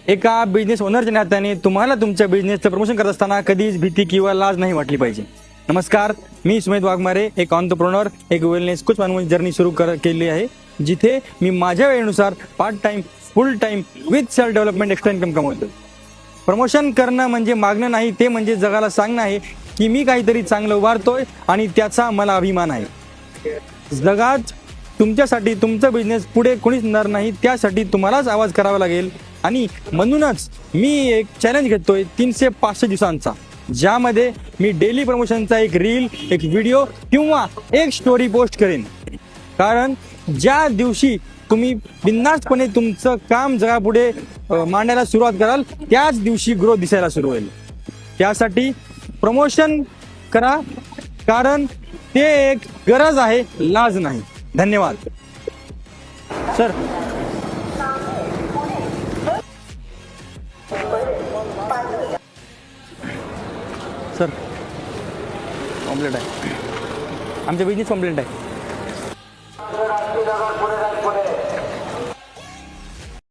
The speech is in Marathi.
एका बिझनेस ओनरच्या नात्याने तुम्हाला तुमच्या बिझनेसचं प्रमोशन करत असताना कधीच भीती किंवा लाज नाही वाटली पाहिजे. नमस्कार, मी सुमित वाघमारे, एक ऑन्टरप्रेन्योर, एक वेलनेस कोच म्हणून जर्नी सुरू केली आहे, जिथे मी माझ्या वेळेनुसार part time, full time with self development extra income कमवतो. प्रमोशन करणं म्हणजे मागणं नाही, ते म्हणजे जगाला सांगणं आहे की मी काहीतरी चांगलं उभारतोय आणि त्याचा मला अभिमान आहे. जगात तुमच्यासाठी तुमचा बिझनेस पुढे कोणीच नेणार नाही, त्यासाठी तुम्हालाच आवाज करावा लागेल. आणि म्हणूनच मी एक चॅलेंज घेतोय 365 दिवसांचा, ज्यामध्ये मी डेली प्रमोशनचा एक रील, एक व्हिडिओ किंवा एक स्टोरी पोस्ट करेन. कारण ज्या दिवशी तुम्ही बिनधास्तपणे तुमचं काम जगापुढे मांडायला सुरुवात कराल, त्याच दिवशी ग्रोथ दिसायला सुरू होईल. त्यासाठी प्रमोशन करा, कारण ते एक गरज आहे, लाज नाही. धन्यवाद सर. सर, कॉम्प्लेट आहे, आमचा बिझनेस कॉम्प्लेट आहे.